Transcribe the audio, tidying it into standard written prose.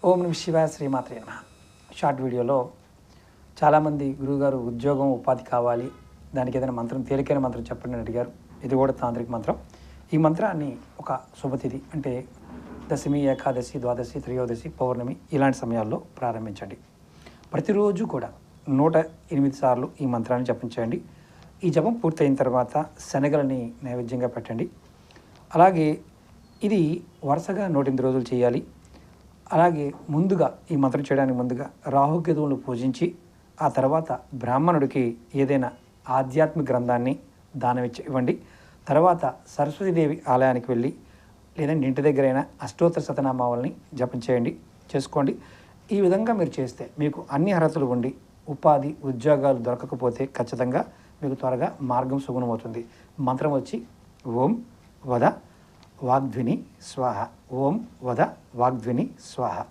ఓం నమః శివాయ శ్రీమాత్రే నమః. షార్ట్ వీడియోలో చాలామంది గురువుగారు ఉద్యోగం ఉపాధి కావాలి, దానికి ఏదైనా మంత్రం తేలికైన మంత్రం చెప్పండి అని అడిగారు. ఇది కూడా తాంత్రిక మంత్రం. ఈ మంత్రాన్ని ఒక శుభతిథి అంటే దశమి, ఏకాదశి, ద్వాదశి, త్రయోదశి, పౌర్ణమి ఇలాంటి సమయాల్లో ప్రారంభించండి. ప్రతిరోజు కూడా 108 సార్లు ఈ మంత్రాన్ని జపించండి. ఈ జపం పూర్తయిన తర్వాత శనగలని నైవేద్యంగా పెట్టండి. అలాగే ఇది వరుసగా 108 రోజులు చేయాలి. అలాగే ముందుగా ఈ మంత్రం చేయడానికి ముందుగా రాహుకేతువులను పూజించి ఆ తర్వాత బ్రాహ్మణుడికి ఏదైనా ఆధ్యాత్మిక గ్రంథాన్ని దానం ఇవ్వండి. తర్వాత సరస్వతీదేవి ఆలయానికి వెళ్ళి లేదంటే ఇంటి దగ్గరైనా అష్టోత్తర శతనామావళిని జపం చేసుకోండి. ఈ విధంగా మీరు చేస్తే మీకు అన్ని అర్హతలు ఉండి ఉపాధి ఉద్యోగాలు దొరకకపోతే ఖచ్చితంగా మీకు త్వరగా మార్గం సుగమమవుతుంది. మంత్రం వచ్చి ఓం వద వాగ్ధ్విని స్వాహ. ఓం వద వాగ్ధ్విని స్వాహ.